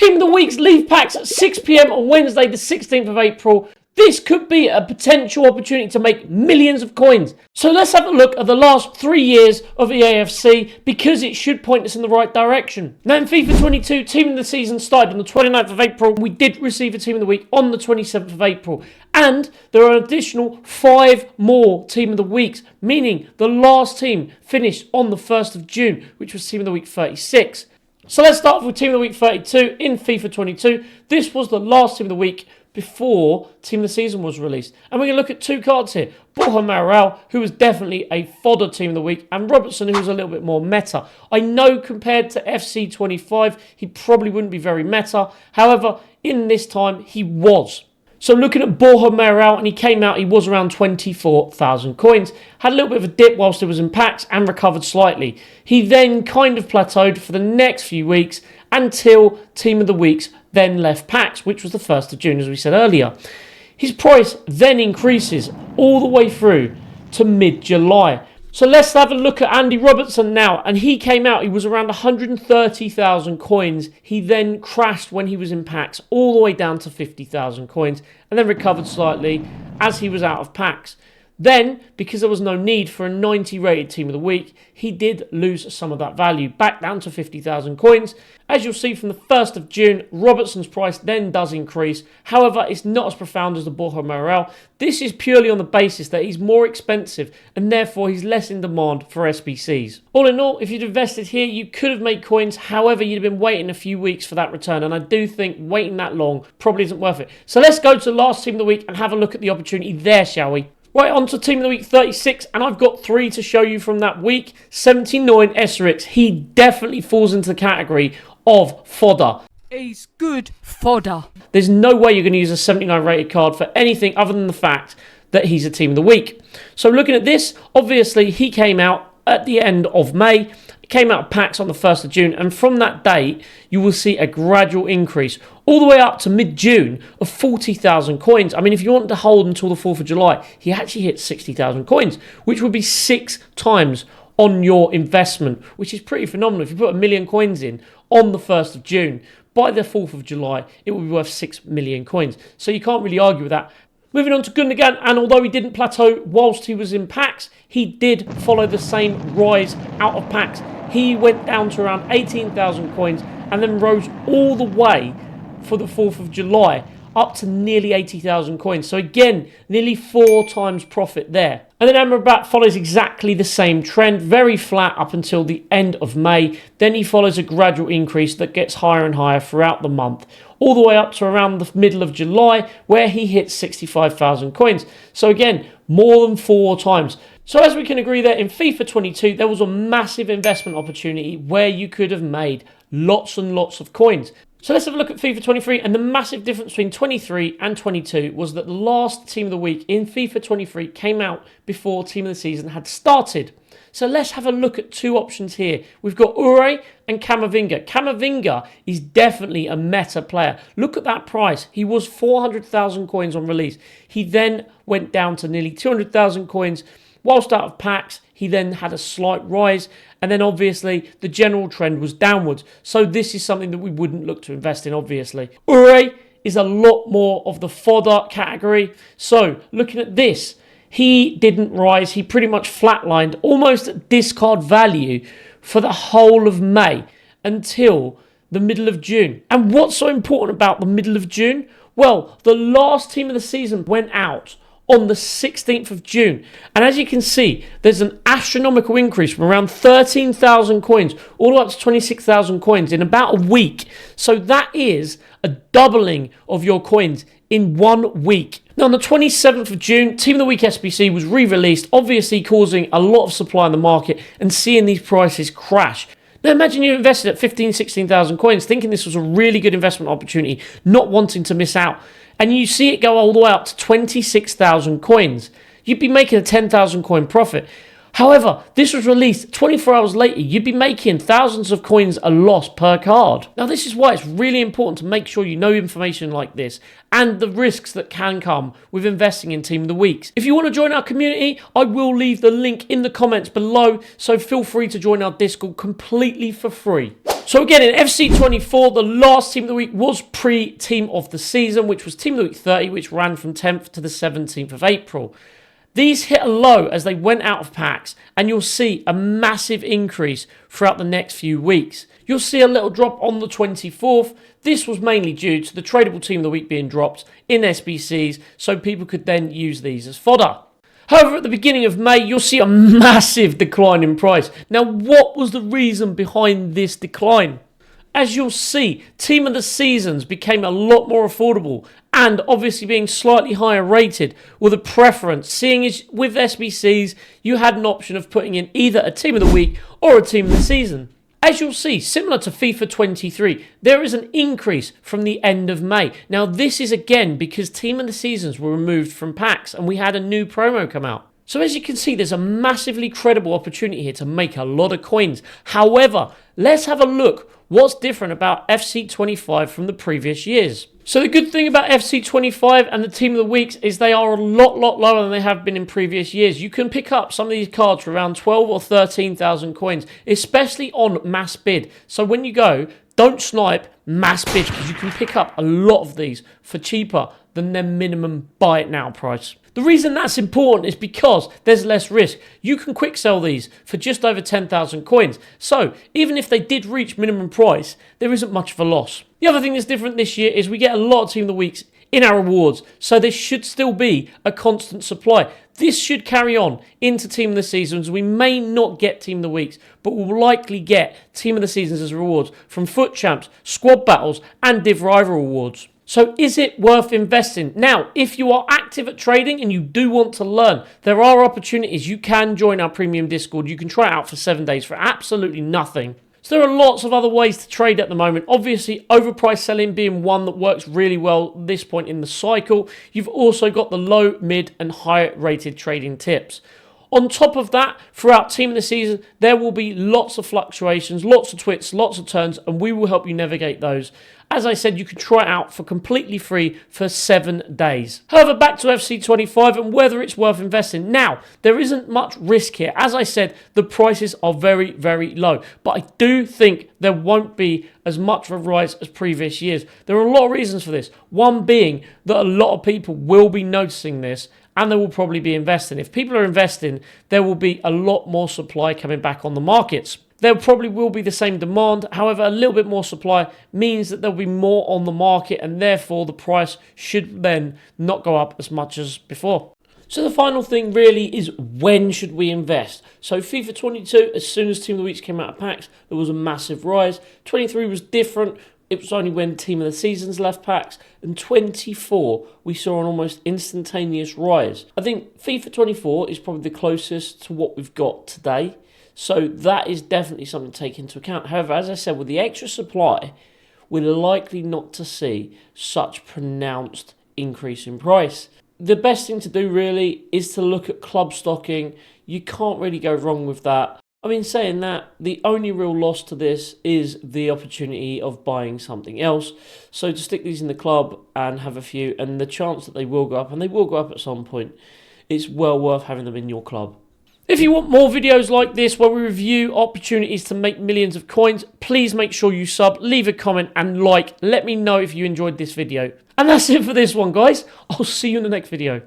Team of the Week's leave packs at 6 p.m. on Wednesday, the 16th of April. This could be a potential opportunity to make millions of coins. So let's have a look at the last 3 years of EAFC because it should point us in the right direction. Now in FIFA 22, Team of the Season started on the 29th of April. We did receive a Team of the Week on the 27th of April. And there are an additional 5 more Team of the Weeks, meaning the last team finished on the 1st of June, which was Team of the Week 36. So let's start with Team of the Week 32 in FIFA 22. This was the last Team of the Week before Team of the Season was released. And we're going to look at 2 cards here. Borja Mayoral, who was definitely a fodder Team of the Week, and Robertson, who was a little bit more meta. I know compared to FC 25, he probably wouldn't be very meta. However, in this time, he was. So looking at Borja Mayoral, and he came out, he was around 24,000 coins. Had a little bit of a dip whilst it was in packs and recovered slightly. He then kind of plateaued for the next few weeks until Team of the Weeks then left packs, which was the 1st of June, as we said earlier. His price then increases all the way through to mid-July. So let's have a look at Andy Robertson now. And he came out, he was around 130,000 coins. He then crashed when he was in packs all the way down to 50,000 coins and then recovered slightly as he was out of packs. Then, because there was no need for a 90 rated Team of the Week, he did lose some of that value, back down to 50,000 coins. As you'll see from the 1st of June, Robertson's price then does increase. However, it's not as profound as the Borja Mayoral. This is purely on the basis that he's more expensive and therefore he's less in demand for SBCs. All in all, if you'd invested here, you could have made coins. However, you'd have been waiting a few weeks for that return. And I do think waiting that long probably isn't worth it. So let's go to the last Team of the Week and have a look at the opportunity there, shall we? Right, on to Team of the Week 36, and I've got 3 to show you from that week. 79 Eserix, he definitely falls into the category of fodder. He's good fodder. There's no way you're going to use a 79 rated card for anything other than the fact that he's a Team of the Week. So looking at this, obviously he came out at the end of May. Came out of packs on the 1st of June, and from that date you will see a gradual increase all the way up to mid-June of 40,000 coins. I mean, if you want to hold until the 4th of July, he actually hit 60,000 coins, which would be 6 times on your investment, which is pretty phenomenal. If you put 1 million coins in on the 1st of June, by the 4th of July, it will be worth 6 million coins. So you can't really argue with that. Moving on to Gundogan, and although he didn't plateau whilst he was in packs, he did follow the same rise out of packs. He went down to around 18,000 coins and then rose all the way for the 4th of July up to nearly 80,000 coins. So again, nearly 4 times profit there. And then Amrabat follows exactly the same trend, very flat up until the end of May. Then he follows a gradual increase that gets higher and higher throughout the month, all the way up to around the middle of July, where he hits 65,000 coins. So again, more than 4 times. So as we can agree there, in FIFA 22, there was a massive investment opportunity where you could have made lots and lots of coins. So let's have a look at FIFA 23, and the massive difference between 23 and 22 was that the last Team of the Week in FIFA 23 came out before Team of the Season had started. So let's have a look at 2 options here. We've got Ure and Camavinga. Camavinga is definitely a meta player. Look at that price. He was 400,000 coins on release. He then went down to nearly 200,000 coins. Whilst out of packs, he then had a slight rise, and then obviously the general trend was downwards. So this is something that we wouldn't look to invest in, obviously. Ure is a lot more of the fodder category. So looking at this, he didn't rise. He pretty much flatlined, almost at discard value for the whole of May until the middle of June. And what's so important about the middle of June? Well, the last Team of the Season went out on the 16th of June. And as you can see, there's an astronomical increase from around 13,000 coins all the way up to 26,000 coins in about a week. So that is a doubling of your coins in 1 week. Now, on the 27th of June, Team of the Week SBC was re-released, obviously causing a lot of supply in the market and seeing these prices crash. Now imagine you invested at 15,000, 16,000 coins, thinking this was a really good investment opportunity, not wanting to miss out. And you see it go all the way up to 26,000 coins. You'd be making a 10,000 coin profit. However, this was released 24 hours later. You'd be making thousands of coins a loss per card. Now, this is why it's really important to make sure you know information like this and the risks that can come with investing in Team of the Weeks. If you want to join our community, I will leave the link in the comments below, so feel free to join our Discord completely for free. So again, in FC24, the last Team of the Week was pre-Team of the Season, which was Team of the Week 30, which ran from 10th to the 17th of April. These hit a low as they went out of packs, and you'll see a massive increase throughout the next few weeks. You'll see a little drop on the 24th. This was mainly due to the tradable Team of the Week being dropped in SBCs, so people could then use these as fodder. However, at the beginning of May, you'll see a massive decline in price. Now, what was the reason behind this decline? As you'll see, Team of the Seasons became a lot more affordable and obviously being slightly higher rated with a preference, seeing as with SBCs, you had an option of putting in either a Team of the Week or a Team of the Season. As you'll see, similar to FIFA 23, there is an increase from the end of May. Now, this is again because Team of the Seasons were removed from packs and we had a new promo come out. So as you can see, there's a massively credible opportunity here to make a lot of coins. However, let's have a look what's different about FC25 from the previous years. So the good thing about FC25 and the Team of the Weeks is they are a lot lower than they have been in previous years. You can pick up some of these cards for around 12 or 13,000 coins, especially on mass bid. So when you go, don't snipe mass bid because you can pick up a lot of these for cheaper than their minimum buy it now price. The reason that's important is because there's less risk. You can quick sell these for just over 10,000 coins. So even if they did reach minimum price, there isn't much of a loss. The other thing that's different this year is we get a lot of Team of the Weeks in our rewards. So there should still be a constant supply. This should carry on into Team of the Seasons. We may not get Team of the Weeks, but we'll likely get Team of the Seasons as rewards from Foot Champs, Squad Battles, and Div Rival rewards. So is it worth investing? Now, if you are active at trading and you do want to learn, there are opportunities. You can join our premium Discord. You can try it out for 7 days for absolutely nothing. So there are lots of other ways to trade at the moment. Obviously, overpriced selling being one that works really well at this point in the cycle. You've also got the low, mid, and high rated trading tips. On top of that, throughout Team of the Season, there will be lots of fluctuations, lots of twits, lots of turns, and we will help you navigate those. As I said, you can try it out for completely free for 7 days. However, back to FC25 and whether it's worth investing. Now, there isn't much risk here. As I said, the prices are very low. But I do think there won't be as much of a rise as previous years. There are a lot of reasons for this. One being that a lot of people will be noticing this and they will probably be investing. If people are investing, there will be a lot more supply coming back on the markets. There probably will be the same demand. However, a little bit more supply means that there'll be more on the market and therefore the price should then not go up as much as before. So the final thing really is when should we invest? So FIFA 22, as soon as Team of the Weeks came out of packs, there was a massive rise. 23 was different. It was only when Team of the Seasons left packs. And 24, we saw an almost instantaneous rise. I think FIFA 24 is probably the closest to what we've got today. So that is definitely something to take into account. However, as I said, with the extra supply, we're likely not to see such pronounced increase in price. The best thing to do really is to look at club stocking. You can't really go wrong with that. I mean, saying that, the only real loss to this is the opportunity of buying something else. So to stick these in the club and have a few, and the chance that they will go up, and they will go up at some point, it's well worth having them in your club. If you want more videos like this where we review opportunities to make millions of coins, please make sure you sub, leave a comment and like. Let me know if you enjoyed this video. And that's it for this one, guys. I'll see you in the next video.